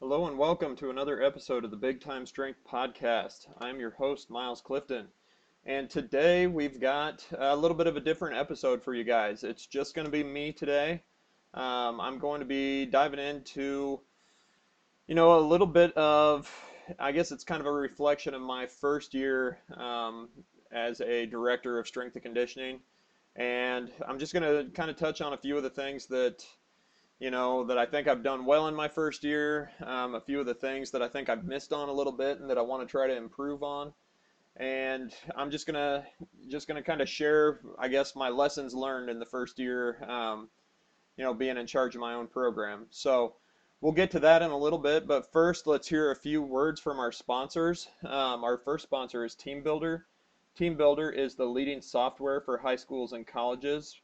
Hello and welcome to another episode of the Big Time Strength Podcast. I'm your host, Miles Clifton, and today we've got a little bit of a different episode for you guys. It's just going to be me today. I'm going to be diving into, a little bit of, I guess it's kind of a reflection of my first year as a director of strength and conditioning, and I'm just going to kind of touch on a few of the things that I think I've done well in my first year, a few of the things that I think I've missed on a little bit and that I want to try to improve on. And I'm just gonna kind of share, I guess, my lessons learned in the first year, being in charge of my own program. So we'll get to that in a little bit, but first let's hear a few words from our sponsors. Our first sponsor is TeamBuildr. TeamBuildr is the leading software for high schools and colleges,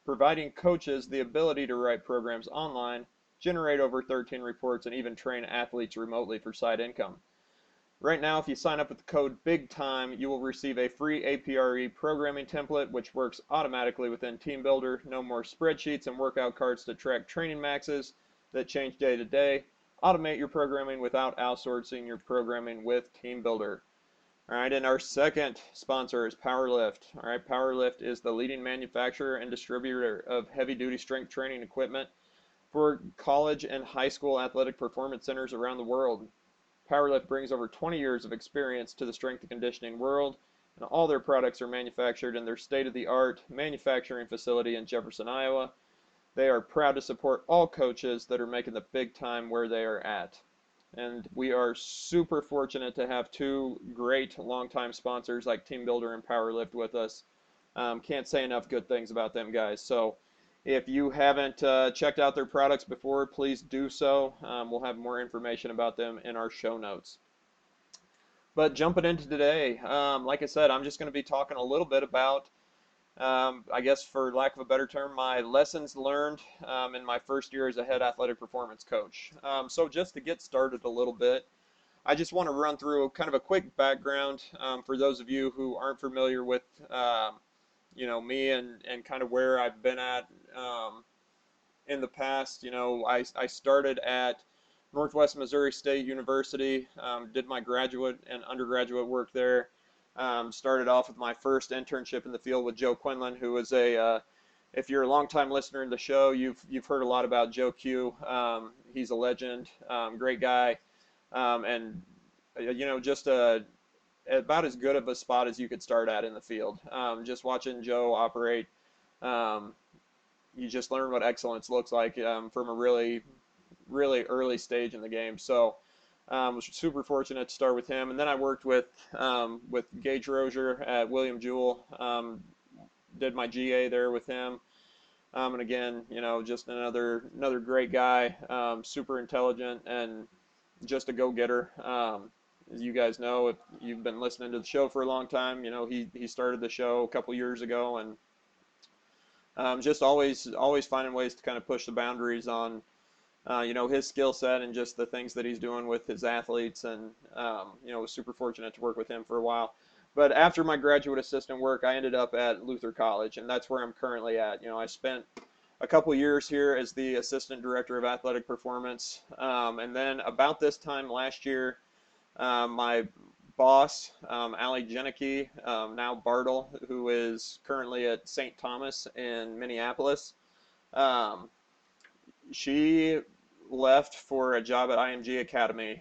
providing coaches the ability to write programs online, generate over 13 reports, and even train athletes remotely for side income. Right now, if you sign up with the code BigTime, you will receive a free APRE programming template, which works automatically within TeamBuildr. No more spreadsheets and workout cards to track training maxes that change day to day. Automate your programming without outsourcing your programming with TeamBuildr. All right, and our second sponsor is PowerLift. All right, PowerLift is the leading manufacturer and distributor of heavy-duty strength training equipment for college and high school athletic performance centers around the world. PowerLift brings over 20 years of experience to the strength and conditioning world, and all their products are manufactured in their state-of-the-art manufacturing facility in Jefferson, Iowa. They are proud to support all coaches that are making the big time where they are at. And we are super fortunate to have two great longtime sponsors like TeamBuildr and PowerLift with us. Can't say enough good things about them guys. So if you haven't checked out their products before, please do so. We'll have more information about them in our show notes. But jumping into today, like I said, I'm just going to be talking a little bit about, I guess for lack of a better term, my lessons learned in my first year as a head athletic performance coach. So just to get started a little bit, I just want to run through kind of a quick background for those of you who aren't familiar with, me and kind of where I've been at in the past. I started at Northwest Missouri State University, did my graduate and undergraduate work there. Started off with my first internship in the field with Joe Quinlan, who is if you're a longtime listener in the show, you've heard a lot about Joe Q. He's a legend, great guy, and just about as good of a spot as you could start at in the field. Just watching Joe operate, you just learn what excellence looks like from a really, really early stage in the game. So was super fortunate to start with him, and then I worked with Gage Rozier at William Jewell. Did my GA there with him, and again, just another great guy, super intelligent and just a go-getter. As you guys know, if you've been listening to the show for a long time, he started the show a couple years ago, and just always finding ways to kind of push the boundaries on his skill set and just the things that he's doing with his athletes, and was super fortunate to work with him for a while. But after my graduate assistant work, I ended up at Luther College, and that's where I'm currently at. I spent a couple years here as the assistant director of athletic performance, and then about this time last year, my boss, Allie Jenicky, now Bartle, who is currently at St. Thomas in Minneapolis, she left for a job at IMG Academy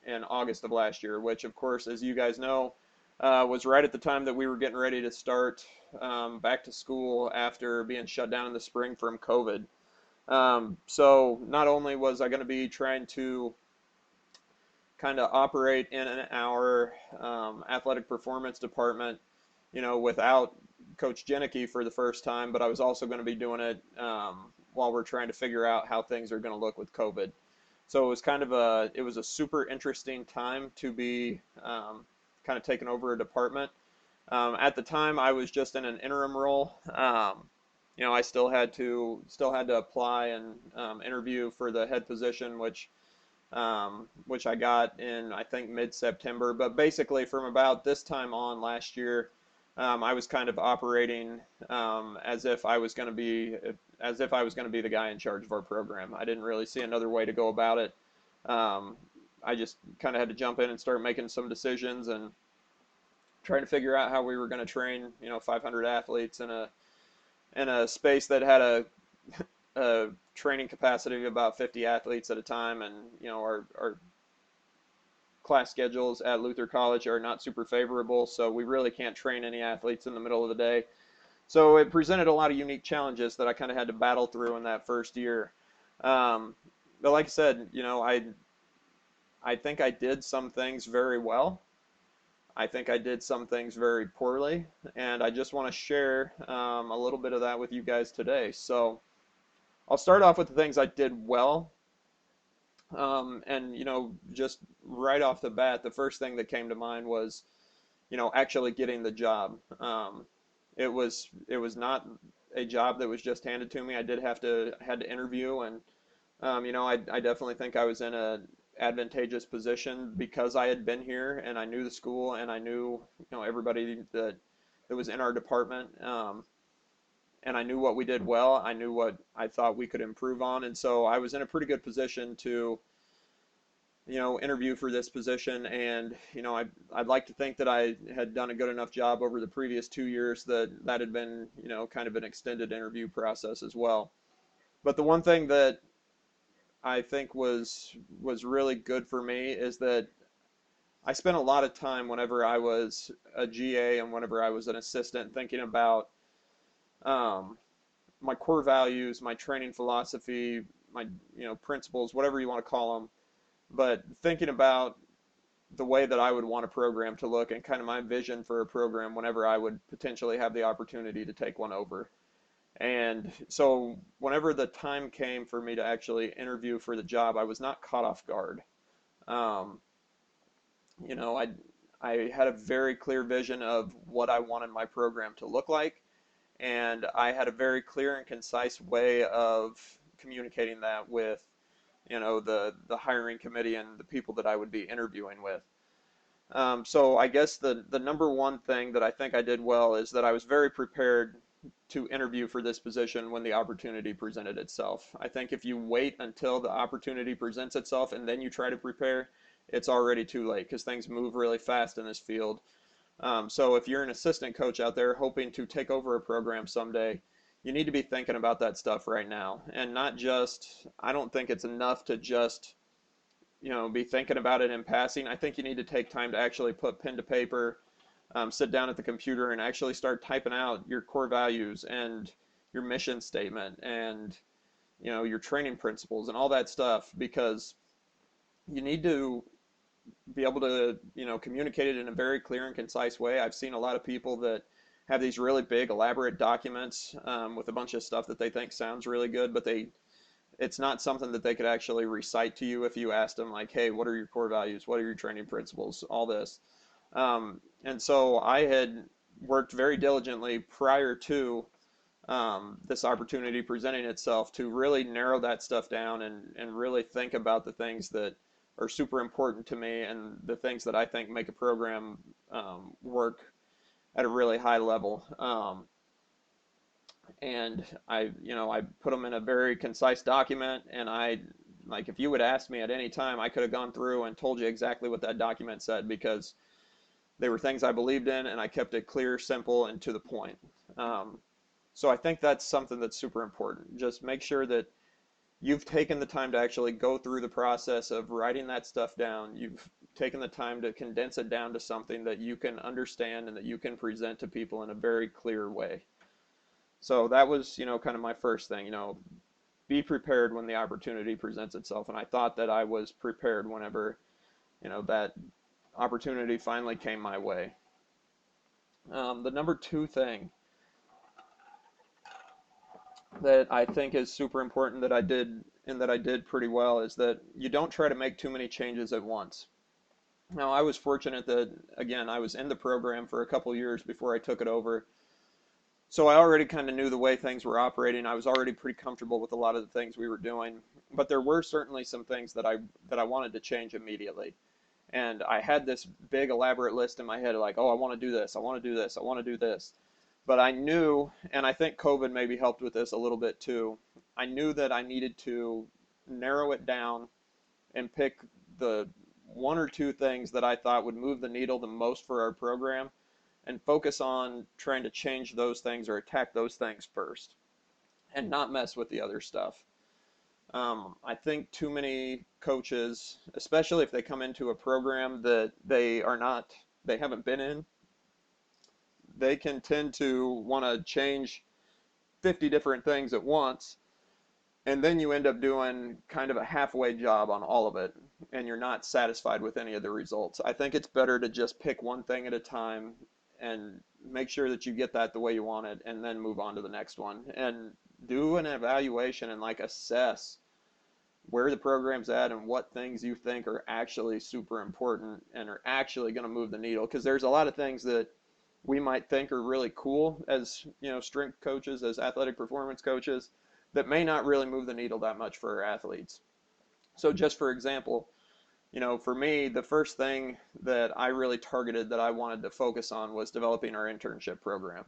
in August of last year, which, of course, as you guys know, was right at the time that we were getting ready to start back to school after being shut down in the spring from COVID. So not only was I going to be trying to kind of operate in our athletic performance department, without Coach Jenicky for the first time, but I was also going to be doing it while we're trying to figure out how things are going to look with COVID. So it was a super interesting time to be kind of taking over a department. At the time, I was just in an interim role. I still had to apply and interview for the head position, which I got in, I think, mid-September. But basically, from about this time on last year, I was kind of operating as if I was going to be the guy in charge of our program. I didn't really see another way to go about it. Um, I just kind of had to jump in and start making some decisions and trying to figure out how we were going to train, 500 athletes in a space that had a training capacity of about 50 athletes at a time, and our class schedules at Luther College are not super favorable, so we really can't train any athletes in the middle of the day. So it presented a lot of unique challenges that I kind of had to battle through in that first year. But like I said, I think I did some things very well. I think I did some things very poorly, and I just want to share a little bit of that with you guys today. So I'll start off with the things I did well. And just right off the bat, the first thing that came to mind was, actually getting the job. It was not a job that was just handed to me. I had to interview, and I definitely think I was in a advantageous position because I had been here and I knew the school and I knew everybody that was in our department. And I knew what we did well. I knew what I thought we could improve on, and so I was in a pretty good position to interview for this position. And I'd like to think that I had done a good enough job over the previous 2 years that had been kind of an extended interview process as well. But the one thing that I think was really good for me is that I spent a lot of time whenever I was a GA and whenever I was an assistant thinking about um, my core values, my training philosophy, my principles, whatever you want to call them, but thinking about the way that I would want a program to look and kind of my vision for a program whenever I would potentially have the opportunity to take one over. And so whenever the time came for me to actually interview for the job, I was not caught off guard. Um, you know, I I had a very clear vision of what I wanted my program to look like, and I had a very clear and concise way of communicating that with, the hiring committee and the people that I would be interviewing with. So I guess the number one thing that I think I did well is that I was very prepared to interview for this position when the opportunity presented itself. I think if you wait until the opportunity presents itself and then you try to prepare, it's already too late because things move really fast in this field. So if you're an assistant coach out there hoping to take over a program someday, you need to be thinking about that stuff right now, and not just, I don't think it's enough to just be thinking about it in passing. I think you need to take time to actually put pen to paper, sit down at the computer and actually start typing out your core values and your mission statement and your training principles and all that stuff, because you need to be able to communicate it in a very clear and concise way. I've seen a lot of people that have these really big elaborate documents with a bunch of stuff that they think sounds really good, but it's not something that they could actually recite to you if you asked them, like, hey, what are your core values, what are your training principles, all this. And so I had worked very diligently prior to this opportunity presenting itself to really narrow that stuff down and really think about the things that are super important to me and the things that I think make a program work at a really high level. And I put them in a very concise document, and like, if you would ask me at any time, I could have gone through and told you exactly what that document said, because they were things I believed in, and I kept it clear, simple, and to the point. So I think that's something that's super important. Just make sure that you've taken the time to actually go through the process of writing that stuff down. You've taken the time to condense it down to something that you can understand and that you can present to people in a very clear way. So that was, kind of my first thing, be prepared when the opportunity presents itself. And I thought that I was prepared whenever, that opportunity finally came my way. The number two thing that I think is super important that I did, and that I did pretty well, is that you don't try to make too many changes at once. Now, I was fortunate that, again, I was in the program for a couple years before I took it over. So I already kind of knew the way things were operating. I was already pretty comfortable with a lot of the things we were doing, but there were certainly some things that I wanted to change immediately. And I had this big elaborate list in my head, like, oh, I want to do this, I want to do this, I want to do this. But I knew, and I think COVID maybe helped with this a little bit too, I knew that I needed to narrow it down and pick the one or two things that I thought would move the needle the most for our program and focus on trying to change those things or attack those things first and not mess with the other stuff. I think too many coaches, especially if they come into a program that they haven't been in, they can tend to want to change 50 different things at once, and then you end up doing kind of a halfway job on all of it, and you're not satisfied with any of the results. I think it's better to just pick one thing at a time and make sure that you get that the way you want it, and then move on to the next one. And do an evaluation and like assess where the program's at and what things you think are actually super important and are actually going to move the needle. Because there's a lot of things that we might think are really cool as, strength coaches, as athletic performance coaches, that may not really move the needle that much for our athletes. So just for example, for me, the first thing that I really targeted that I wanted to focus on was developing our internship program.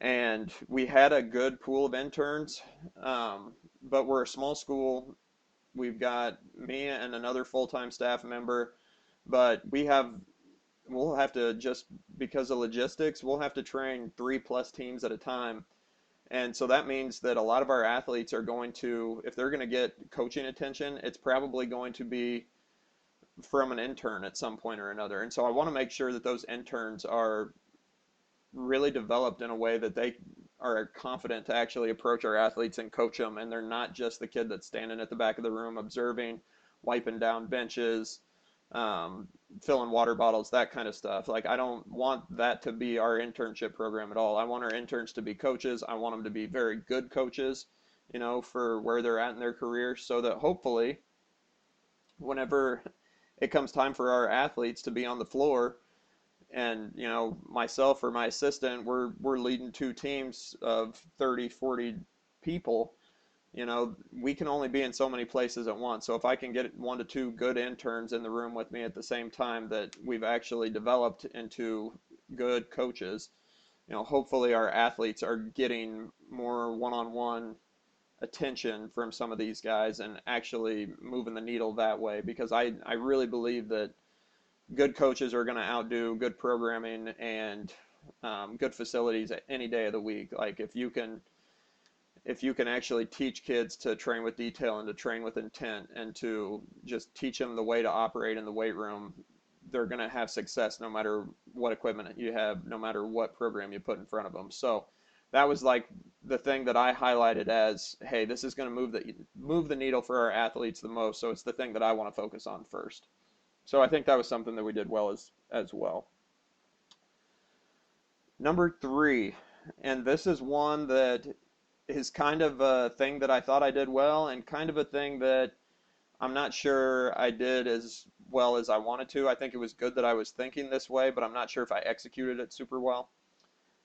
And we had a good pool of interns, but we're a small school. We've got me and another full-time staff member, but we'll have to, just because of logistics, we'll have to train 3+ teams at a time. And so that means that a lot of our athletes are going to, if they're going to get coaching attention, it's probably going to be from an intern at some point or another. And so I want to make sure that those interns are really developed in a way that they are confident to actually approach our athletes and coach them, and they're not just the kid that's standing at the back of the room observing, wiping down benches, filling water bottles, that kind of stuff. Like, I don't want that to be our internship program at all. I want our interns to be coaches. I want them to be very good coaches, for where they're at in their career, so that hopefully whenever it comes time for our athletes to be on the floor, and myself or my assistant, we're leading two teams of 30, 40 people. We can only be in so many places at once. So if I can get 1 to 2 good interns in the room with me at the same time that we've actually developed into good coaches, hopefully our athletes are getting more one-on-one attention from some of these guys and actually moving the needle that way, because I really believe that good coaches are going to outdo good programming and good facilities any day of the week. Like, if you can actually teach kids to train with detail and to train with intent and to just teach them the way to operate in the weight room, they're going to have success no matter what equipment you have, no matter what program you put in front of them. So that was like the thing that I highlighted as, hey, this is going to move the needle for our athletes the most. So it's the thing that I want to focus on first. So I think that was something that we did well as well. Number 3, and this is one that is kind of a thing that I thought I did well, and kind of a thing that I'm not sure I did as well as I wanted to. I think it was good that I was thinking this way, but I'm not sure if I executed it super well.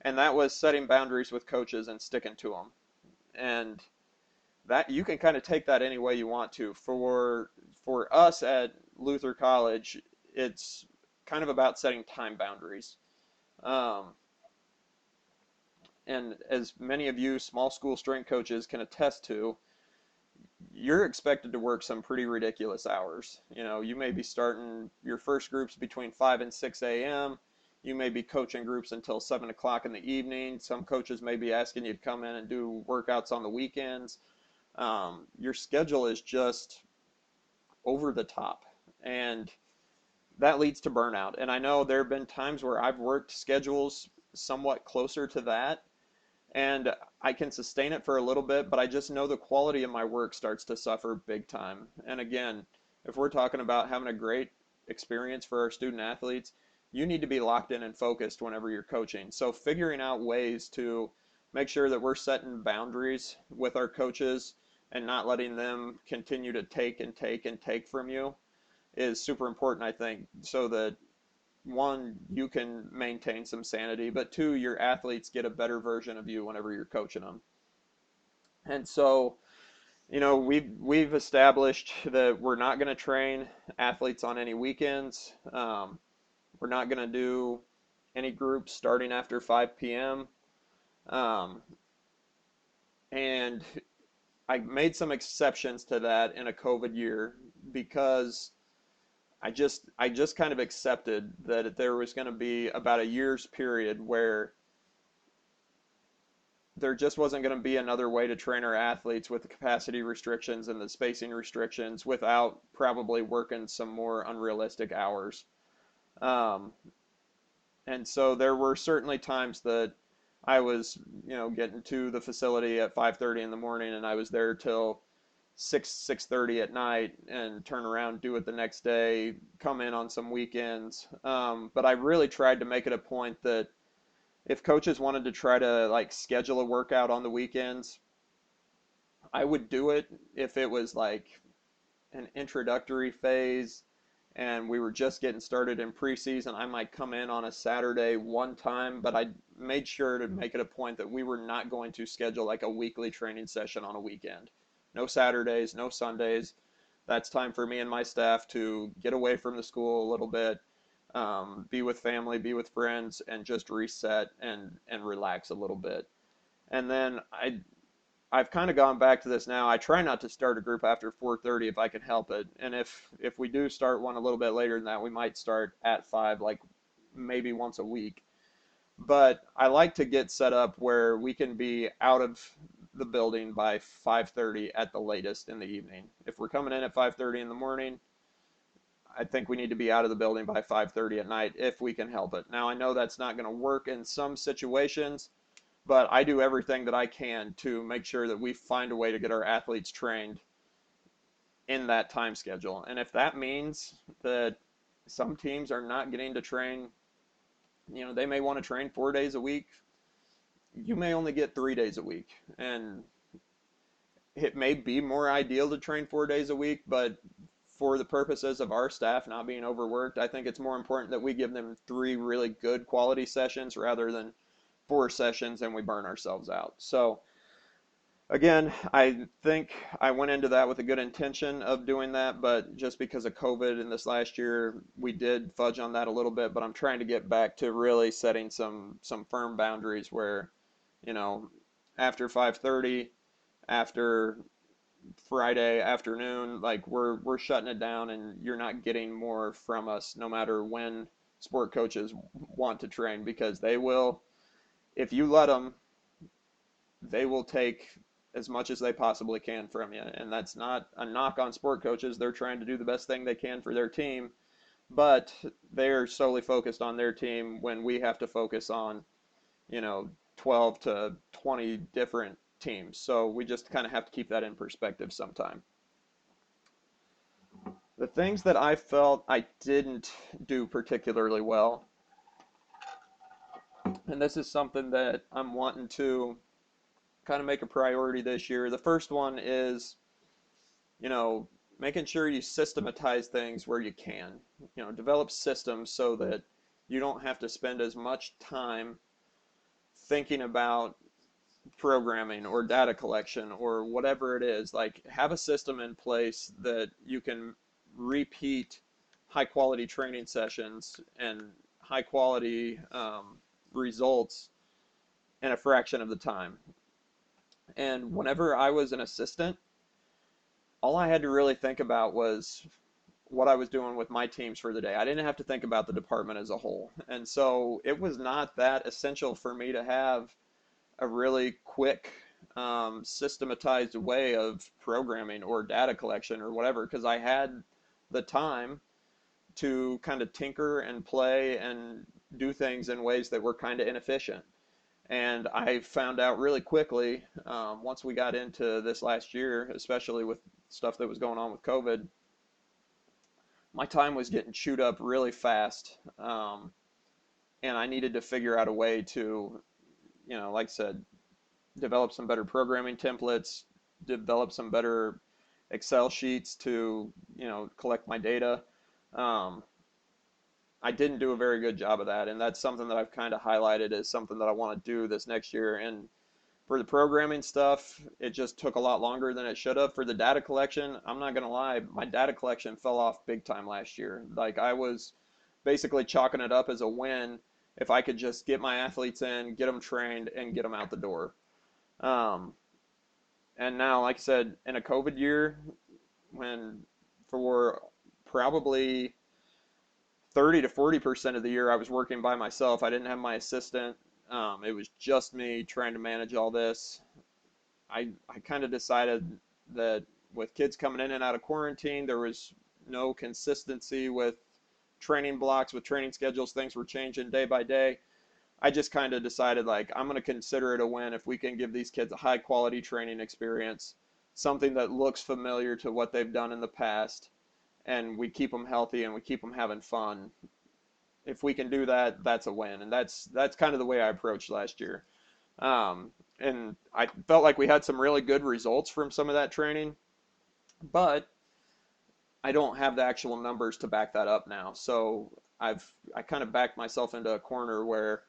And that was setting boundaries with coaches and sticking to them. And that, you can kind of take that any way you want to. For us at Luther College, it's kind of about setting time boundaries. And as many of you small school strength coaches can attest to, you're expected to work some pretty ridiculous hours. You may be starting your first groups between 5 and 6 a.m. You may be coaching groups until 7 o'clock in the evening. Some coaches may be asking you to come in and do workouts on the weekends. Your schedule is just over the top, and that leads to burnout. And I know there have been times where I've worked schedules somewhat closer to that, and I can sustain it for a little bit, but I just know the quality of my work starts to suffer big time. And again, if we're talking about having a great experience for our student athletes, you need to be locked in and focused whenever you're coaching. So figuring out ways to make sure that we're setting boundaries with our coaches and not letting them continue to take and take and take from you is super important, I think, so that, 1, you can maintain some sanity, but 2, your athletes get a better version of you whenever you're coaching them. And so, we've established that we're not going to train athletes on any weekends. We're not going to do any groups starting after 5 p.m. And I made some exceptions to that in a COVID year because I just kind of accepted that there was going to be about a year's period where there just wasn't going to be another way to train our athletes with the capacity restrictions and the spacing restrictions without probably working some more unrealistic hours. Um, and so there were certainly times that I was, getting to the facility at 5:30 in the morning, and I was there till 6:30 at night, and turn around, do it the next day, come in on some weekends. But I really tried to make it a point that if coaches wanted to try to like schedule a workout on the weekends, I would do it if it was like an introductory phase and we were just getting started in preseason. I might come in on a Saturday one time, but I made sure to make it a point that we were not going to schedule like a weekly training session on a weekend. No Saturdays, no Sundays. That's time for me and my staff to get away from the school a little bit, be with family, be with friends, and just reset and relax a little bit. And then I've kind of gone back to this now. I try not to start a group after 4:30 if I can help it. And if we do start one a little bit later than that, we might start at 5, like maybe once a week. But I like to get set up where we can be out of the building by 5:30 at the latest in the evening. If we're coming in at 5:30 in the morning, I think we need to be out of the building by 5:30 at night if we can help it. Now I know that's not going to work in some situations, but I do everything that I can to make sure that we find a way to get our athletes trained in that time schedule. And if that means that some teams are not getting to train, they may want to train 4 days a week. You may only get 3 days a week. And it may be more ideal to train 4 days a week, but for the purposes of our staff not being overworked, I think it's more important that we give them 3 really good quality sessions rather than 4 sessions and we burn ourselves out. So again, I think I went into that with a good intention of doing that, but just because of COVID in this last year, we did fudge on that a little bit. But I'm trying to get back to really setting some firm boundaries where, you know, after 5:30, after Friday afternoon, like we're shutting it down, and you're not getting more from us, no matter when sport coaches want to train, because they will, if you let them, they will take as much as they possibly can from you. And that's not a knock on sport coaches. They're trying to do the best thing they can for their team, but they're solely focused on their team when we have to focus on, you know, 12 to 20 different teams. So we just kind of have to keep that in perspective sometime. The things that I felt I didn't do particularly well, and this is something that I'm wanting to kind of make a priority this year. The first one is, you know, making sure you systematize things where you can. Develop systems so that you don't have to spend as much time thinking about programming or data collection or whatever it is. Like, have a system in place that you can repeat high quality training sessions and high quality results in a fraction of the time. And whenever I was an assistant, all I had to really think about was what I was doing with my teams for the day. I didn't have to think about the department as a whole. And so it was not that essential for me to have a really quick, systematized way of programming or data collection or whatever, because I had the time to kind of tinker and play and do things in ways that were kind of inefficient. And I found out really quickly, once we got into this last year, especially with stuff that was going on with COVID, my time was getting chewed up really fast. And I needed to figure out a way to, like I said, develop some better programming templates, develop some better Excel sheets to, collect my data. Um, I didn't do a very good job of that, and that's something that I've kind of highlighted as something that I want to do this next year. And for the programming stuff, it just took a lot longer than it should have. For the data collection, I'm not going to lie, my data collection fell off big time last year. Like, I was basically chalking it up as a win if I could just get my athletes in, get them trained, and get them out the door. Um, and now, like I said, in a COVID year, when for probably 30 to 40% of the year I was working by myself. I didn't have my assistant. It was just me trying to manage all this. I kind of decided that with kids coming in and out of quarantine, there was no consistency with training blocks, with training schedules. Things were changing day by day. I just kind of decided like I'm going to consider it a win if we can give these kids a high quality training experience, something that looks familiar to what they've done in the past, and we keep them healthy and we keep them having fun. If we can do that, that's a win, and that's kind of the way I approached last year. And I felt like we had some really good results from some of that training, but I don't have the actual numbers to back that up now. So I kind of backed myself into a corner where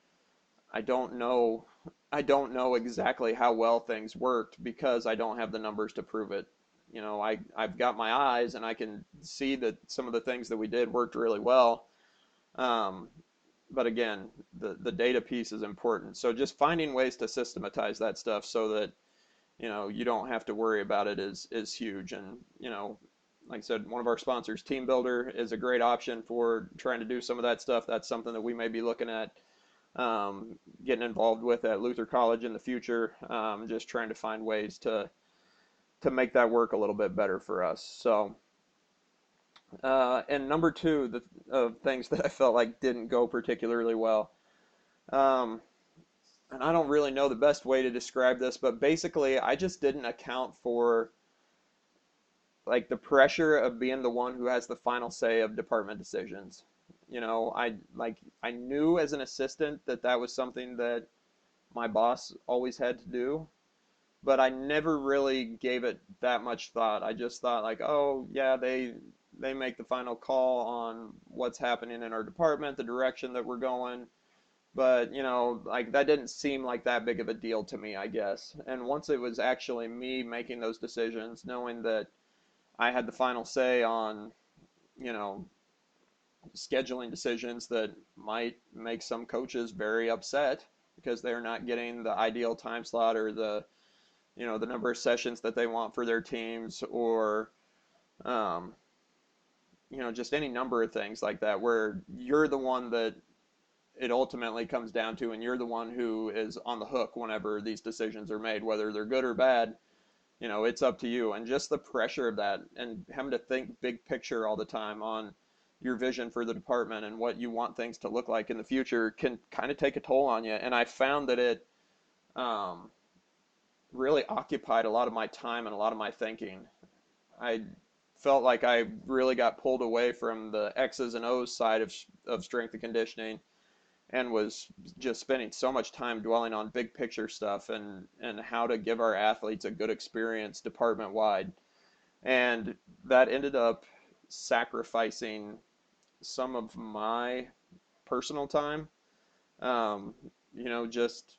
I don't know I don't know exactly how well things worked because I don't have the numbers to prove it. I've got my eyes and I can see that some of the things that we did worked really well. Um, but again, the data piece is important. So just finding ways to systematize that stuff so that you don't have to worry about it is huge. And like I said, one of our sponsors, TeamBuildr, is a great option for trying to do some of that stuff. That's something that we may be looking at getting involved with at Luther College in the future. Just trying to find ways to make that work a little bit better for us. So, and number two, the of things that I felt like didn't go particularly well. Um, and I don't really know the best way to describe this, but basically, I just didn't account for like the pressure of being the one who has the final say of department decisions. I knew as an assistant that that was something that my boss always had to do, but I never really gave it that much thought. I just thought like, oh yeah, they make the final call on what's happening in our department, the direction that we're going. But like that didn't seem like that big of a deal to me, I guess. And once it was actually me making those decisions, knowing that I had the final say on, you know, scheduling decisions that might make some coaches very upset because they're not getting the ideal time slot or the number of sessions that they want for their teams, or um, just any number of things like that where you're the one that it ultimately comes down to, and you're the one who is on the hook whenever these decisions are made, whether they're good or bad. It's up to you. And just the pressure of that and having to think big picture all the time on your vision for the department and what you want things to look like in the future can kind of take a toll on you. And I found that it um, really occupied a lot of my time and a lot of my thinking. I felt like I really got pulled away from the X's and O's side of strength and conditioning, and was just spending so much time dwelling on big picture stuff and how to give our athletes a good experience department wide. And that ended up sacrificing some of my personal time. Um, just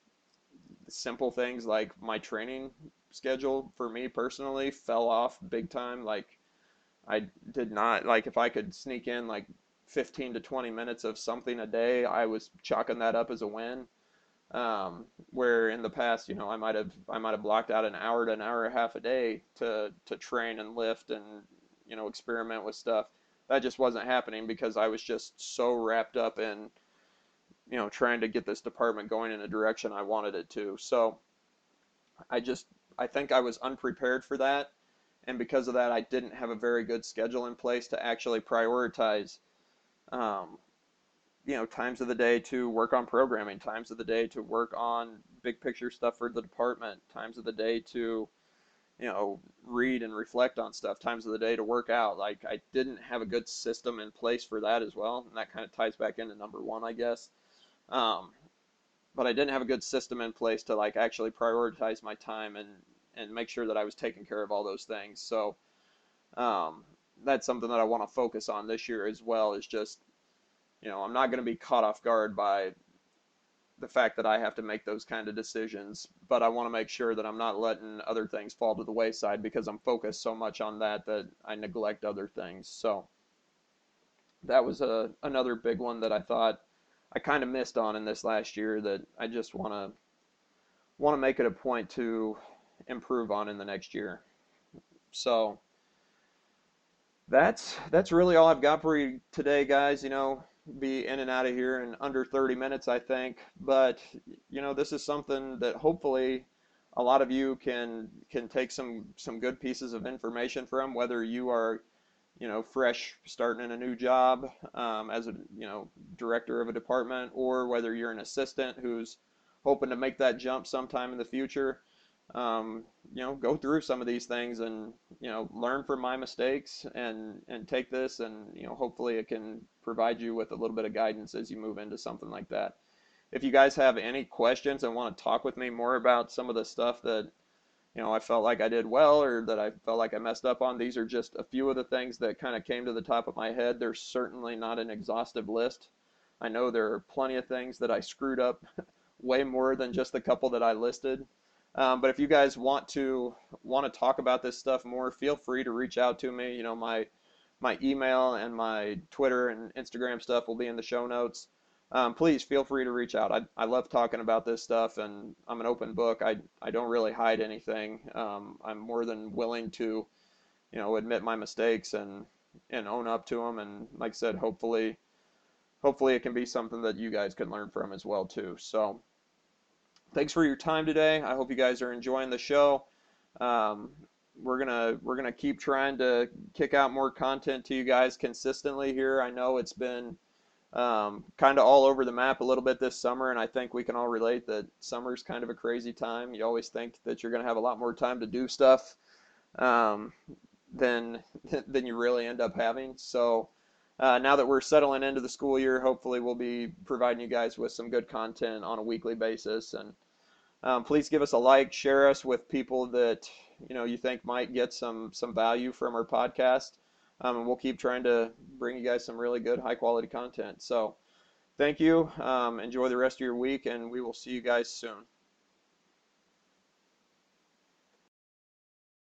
simple things like my training schedule for me personally fell off big time. Like I did not like if I could sneak in like 15 to 20 minutes of something a day, I was chalking that up as a win. Where in the past, I might have blocked out an hour to an hour and a half a day to train and lift and experiment with stuff. That just wasn't happening because I was just so wrapped up in trying to get this department going in a direction I wanted it to. So I just I think I was unprepared for that, and because of that, I didn't have a very good schedule in place to actually prioritize um, times of the day to work on programming, times of the day to work on big picture stuff for the department, times of the day to, read and reflect on stuff, times of the day to work out. Like I didn't have a good system in place for that as well. And that kind of ties back into number one, I guess. Um, but I didn't have a good system in place to like actually prioritize my time and make sure that I was taking care of all those things. So um, that's something that I want to focus on this year as well, is just I'm not going to be caught off guard by the fact that I have to make those kind of decisions, but I want to make sure that I'm not letting other things fall to the wayside because I'm focused so much on that I neglect other things. So that was another big one that I thought I kind of missed on in this last year that I just want to make it a point to improve on in the next year. So That's really all I've got for you today, guys. Be in and out of here in under 30 minutes, I think. But this is something that hopefully a lot of you can take some good pieces of information from, whether you are fresh starting in a new job as a director of a department, or whether you're an assistant who's hoping to make that jump sometime in the future. Go through some of these things and learn from my mistakes and take this, and hopefully it can provide you with a little bit of guidance as you move into something like that. If you guys have any questions and want to talk with me more about some of the stuff that I felt like I did well or that I felt like I messed up on, these are just a few of the things that kind of came to the top of my head. There's certainly not an exhaustive list. I know there are plenty of things that I screwed up way more than just the couple that I listed. But if you guys want to talk about this stuff more, feel free to reach out to me. My email and my Twitter and Instagram stuff will be in the show notes. Please feel free to reach out. I love talking about this stuff, and I'm an open book. I don't really hide anything. I'm more than willing to, admit my mistakes and own up to them. And like I said, hopefully it can be something that you guys can learn from as well too. So thanks for your time today. I hope you guys are enjoying the show. Um, we're gonna keep trying to kick out more content to you guys consistently here. I know it's been kind of all over the map a little bit this summer, and I think we can all relate that summer's kind of a crazy time. You always think that you're going to have a lot more time to do stuff um, than than you really end up having. So now that we're settling into the school year, hopefully we'll be providing you guys with some good content on a weekly basis. And please give us a like, share us with people that you think might get some value from our podcast. And we'll keep trying to bring you guys some really good high quality content. So thank you. Enjoy the rest of your week, and we will see you guys soon.